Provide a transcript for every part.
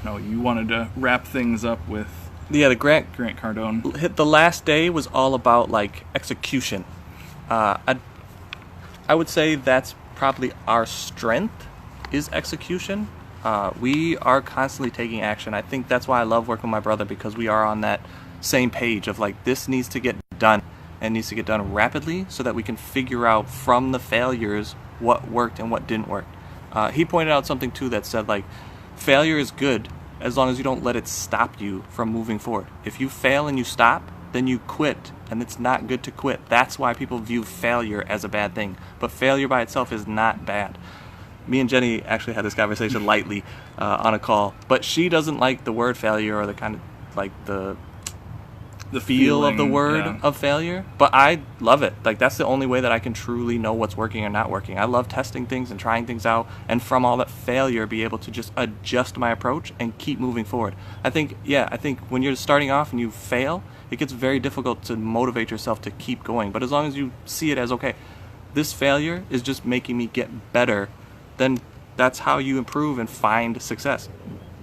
no, you wanted to wrap things up with Yeah, the Grant Cardone. The last day was all about like execution. I would say that's probably our strength is execution. We are constantly taking action. I think that's why I love working with my brother, because we are on that same page of like, this needs to get done and needs to get done rapidly so that we can figure out from the failures what worked and what didn't work. He pointed out something too that said like, failure is good as long as you don't let it stop you from moving forward. If you fail and you stop, then you quit, and it's not good to quit. That's why people view failure as a bad thing. But failure by itself is not bad. Me and Jenny actually had this conversation lightly on a call, but she doesn't like the word failure or the kind of like the feel of the word of failure. But I love it. Like, that's the only way that I can truly know what's working or not working. I love testing things and trying things out, and from all that failure, be able to just adjust my approach and keep moving forward. I think when you're starting off and you fail, it gets very difficult to motivate yourself to keep going. But as long as you see it as, okay, this failure is just making me get better, then that's how you improve and find success.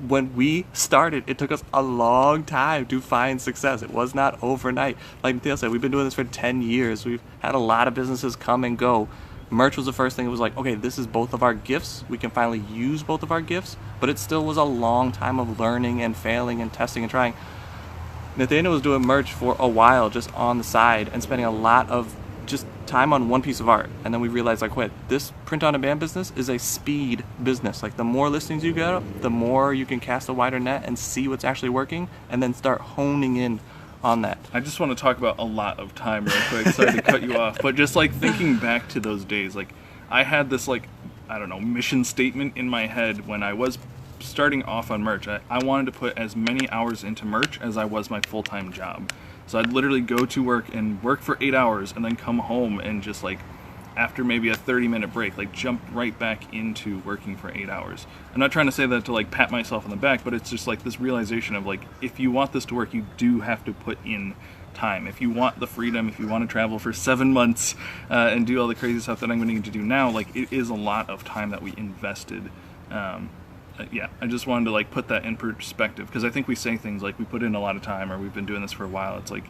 When we started, it took us a long time to find success. It was not overnight. Like Mateo said, we've been doing this for 10 years. We've had a lot of businesses come and go. Merch was the first thing. It was like, okay, this is both of our gifts. We can finally use both of our gifts. But it still was a long time of learning and failing and testing and trying. Nathaniel was doing merch for a while just on the side and spending a lot of just time on one piece of art. And then we realized, like, wait, this print-on-demand business is a speed business. Like, the more listings you get up, the more you can cast a wider net and see what's actually working, and then start honing in on that. I just want to talk about a lot of time real quick. Sorry to cut you off, but just like thinking back to those days, like I had this like, I don't know, mission statement in my head when I was starting off on merch. I wanted to put as many hours into merch as I was my full-time job. So I'd literally go to work and work for 8 hours and then come home and just like, after maybe a 30-minute break, like jump right back into working for 8 hours. I'm not trying to say that to like pat myself on the back, but it's just like this realization of like, if you want this to work, you do have to put in time. If you want the freedom, if you want to travel for 7 months and do all the crazy stuff that I'm going to need to do now, like it is a lot of time that we invested. Yeah, I just wanted to like put that in perspective, because I think we say things like we put in a lot of time or we've been doing this for a while. It's like,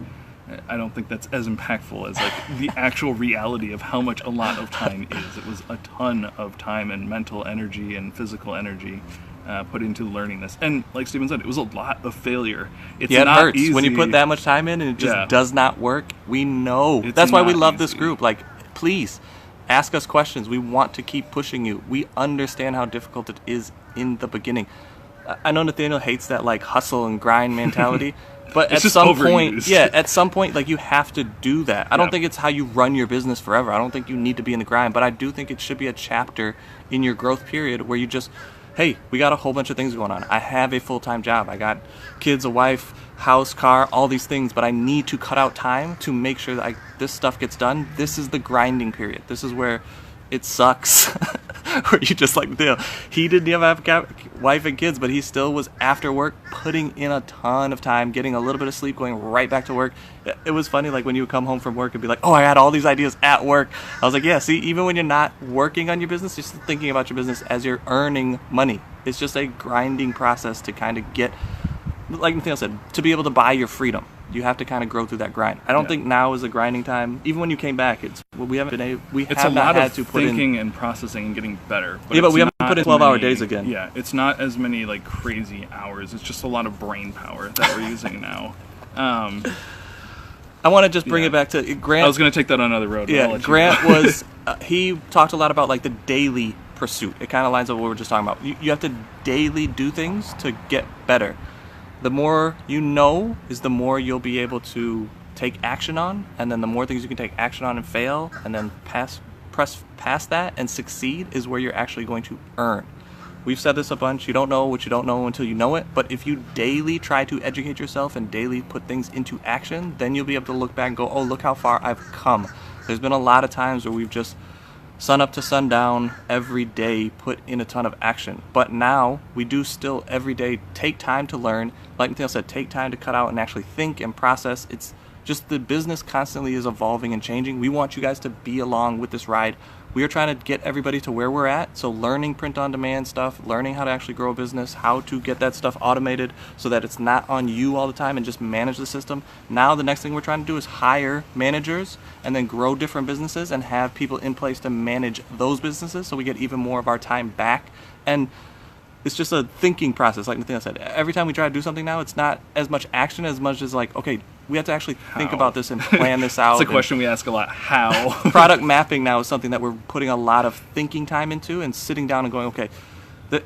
I don't think that's as impactful as like the actual reality of how much a lot of time is. It was a ton of time and mental energy and physical energy put into learning this. And like Steven said, it was a lot of failure. It's it not hurts easy. when you put that much time in and it just does not work. We know. That's why we love this group. Like, please ask us questions. We want to keep pushing you. We understand how difficult it is in the beginning. I know Nathaniel hates that like hustle and grind mentality, but at some point, like, you have to do that. I don't think it's how you run your business forever. I don't think you need to be in the grind, but I do think it should be a chapter in your growth period where you just, hey, we got a whole bunch of things going on. I have a full-time job. I got kids, a wife, house, car, all these things, but I need to cut out time to make sure that this stuff gets done. This is the grinding period. This is where it sucks. Where you just like, he didn't even have a wife and kids, but he still was after work putting in a ton of time, getting a little bit of sleep, going right back to work. It was funny, like when you would come home from work and be like, oh, I had all these ideas at work. I was like, yeah, see, even when you're not working on your business, you're still thinking about your business as you're earning money. It's just a grinding process to kind of get, like Nathaniel said, to be able to buy your freedom. You have to kind of grow through that grind. I don't think now is a grinding time. Even when you came back, it's a lot of thinking and processing and getting better. But we haven't put in 12-hour days again. Yeah, it's not as many like crazy hours. It's just a lot of brain power that we're using now. I want to just bring it back to Grant. I was going to take that on another road. Yeah, Grant was. He talked a lot about like the daily pursuit. It kind of lines up with what we were just talking about. You have to daily do things to get better. The more you know is the more you'll be able to take action on, and then the more things you can take action on and fail, and then press past that and succeed is where you're actually going to earn. We've said this a bunch. You don't know what you don't know until you know it, but if you daily try to educate yourself and daily put things into action, then you'll be able to look back and go, oh, look how far I've come. There's been a lot of times where we've just sun up to sundown every day put in a ton of action, but now we do still every day take time to learn. Like Nathaniel said, take time to cut out and actually think and process. It's just the business constantly is evolving and changing. We want you guys to be along with this ride we are trying to get everybody to where we're at. So learning print on demand stuff, learning how to actually grow a business, how to get that stuff automated so that it's not on you all the time and just manage the system. Now the next thing we're trying to do is hire managers and then grow different businesses and have people in place to manage those businesses so we get even more of our time back. And it's just a thinking process, like Nathaniel said. Every time we try to do something now, it's not as much action as much as like, okay, we have to actually think about this and plan this out. It's a question we ask a lot. How? Product mapping now is something that we're putting a lot of thinking time into and sitting down and going, okay,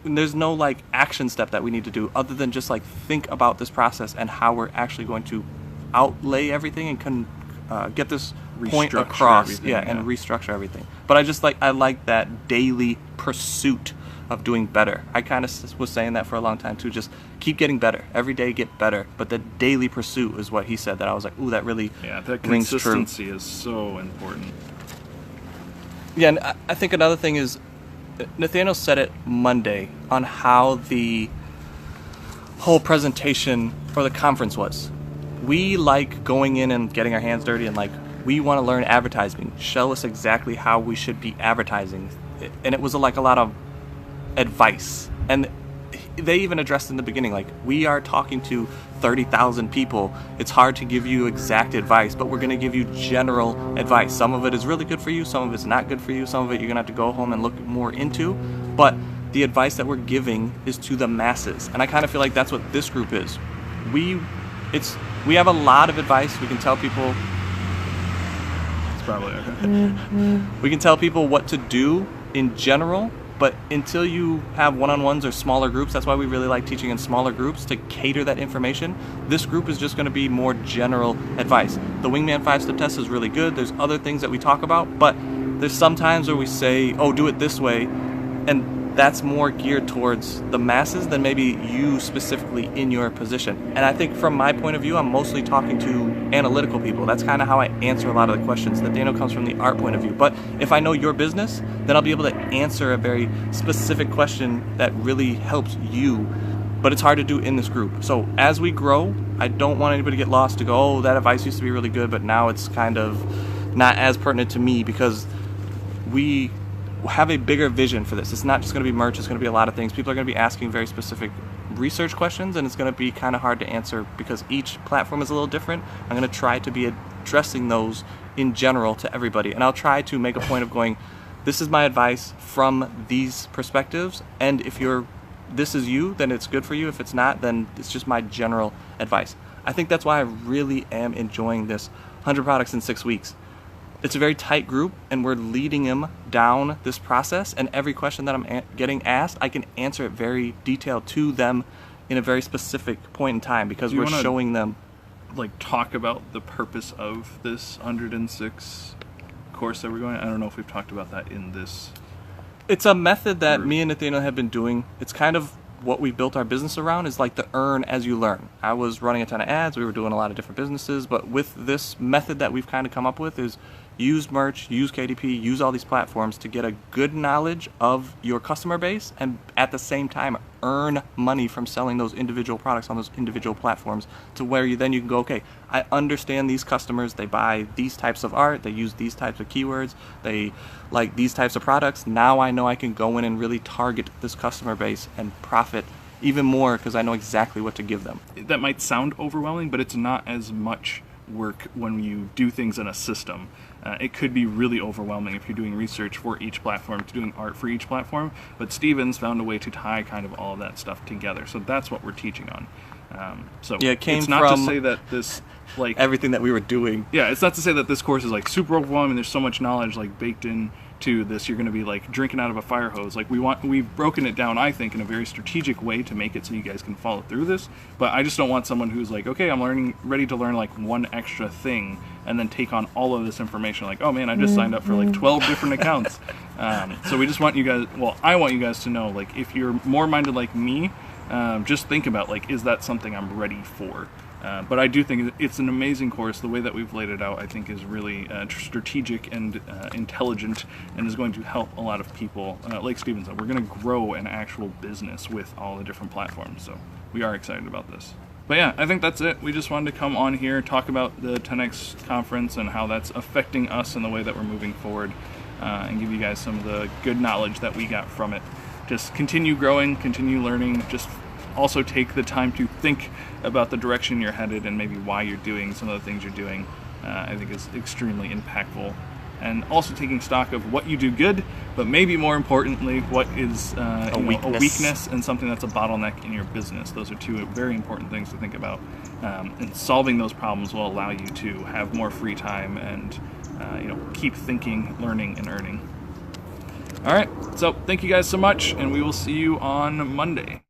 there's no like action step that we need to do other than just like think about this process and how we're actually going to outlay everything and get this point across. Yeah, and restructure everything. But I like that daily pursuit of doing better. I kind of was saying that for a long time too. Just keep getting better. Every day get better. But the daily pursuit is what he said that I was like, ooh, that really that rings true. Consistency is so important. Yeah, and I think another thing is Nathaniel said it Monday on how the whole presentation or the conference was. We like going in and getting our hands dirty and like we want to learn advertising. Show us exactly how we should be advertising. And it was like a lot of advice, and they even addressed in the beginning, like, we are talking to 30,000 people. It's hard to give you exact advice, but we're going to give you general advice. Some of it is really good for you, some of it's not good for you, some of it you're going to have to go home and look more into, but the advice that we're giving is to the masses. And I kind of feel like that's what this group is. We have a lot of advice. We can tell people, it's probably okay. We can tell people what to do in general, but until you have one-on-ones or smaller groups, that's why we really like teaching in smaller groups to cater that information. This group is just going to be more general advice. The Wingman 5-step test is really good. There's other things that we talk about, but there's some times where we say, oh, do it this way, and that's more geared towards the masses than maybe you specifically in your position. And I think from my point of view, I'm mostly talking to analytical people. That's kind of how I answer a lot of the questions. Nathaniel comes from the art point of view. But if I know your business, then I'll be able to answer a very specific question that really helps you. But it's hard to do in this group. So as we grow, I don't want anybody to get lost to go, oh, that advice used to be really good, but now it's kind of not as pertinent to me, because we have a bigger vision for this. It's not just going to be merch, it's going to be a lot of things. People are going to be asking very specific research questions, and it's going to be kind of hard to answer because each platform is a little different. I'm going to try to be addressing those in general to everybody, and I'll try to make a point of going, this is my advice from these perspectives, and if this is you, then it's good for you. If it's not, then it's just my general advice. I think that's why I really am enjoying this 100 products in 6 weeks. It's a very tight group, and we're leading them down this process, and every question that I'm getting asked, I can answer it very detailed to them in a very specific point in time, because we're showing them. Like, talk about the purpose of this 106 course that we're going. I don't know if we've talked about that in this. It's a method that me and Nathaniel have been doing. It's kind of what we built our business around, is like the earn as you learn. I was running a ton of ads. We were doing a lot of different businesses, but with this method that we've kind of come up with is use merch, use KDP, use all these platforms to get a good knowledge of your customer base, and at the same time earn money from selling those individual products on those individual platforms, to where you can go, okay, I understand these customers, they buy these types of art, they use these types of keywords, they like these types of products. Now I know I can go in and really target this customer base and profit even more because I know exactly what to give them. That might sound overwhelming, but it's not as much work when you do things in a system. It could be really overwhelming if you're doing research for each platform, to doing art for each platform, but Steven's found a way to tie kind of all of that stuff together. So that's what we're teaching on. It's not to say that this, like, everything that we were doing. Yeah, it's not to say that this course is like super overwhelming. There's so much knowledge like baked in to this. You're going to be like drinking out of a fire hose. Like, we've broken it down, I think, in a very strategic way to make it so you guys can follow through this. But I just don't want someone who's like, okay, I'm ready to learn like one extra thing, and then take on all of this information. Like, oh man, I just signed up for like 12 different accounts. So we just want you guys. Well, I want you guys to know, like, if you're more minded like me, just think about, like, is that something I'm ready for? But I do think it's an amazing course. The way that we've laid it out, I think, is really strategic and intelligent, and is going to help a lot of people. Like Steven said, we're going to grow an actual business with all the different platforms. So we are excited about this. But yeah, I think that's it. We just wanted to come on here, talk about the 10X conference and how that's affecting us and the way that we're moving forward. and give you guys some of the good knowledge that we got from it. Just continue growing, continue learning, just also take the time to think about the direction you're headed and maybe why you're doing some of the things you're doing. I think is extremely impactful. And also taking stock of what you do good, but maybe more importantly, what is a weakness and something that's a bottleneck in your business. Those are two very important things to think about. And solving those problems will allow you to have more free time and keep thinking, learning, and earning. All right, so thank you guys so much, and we will see you on Monday.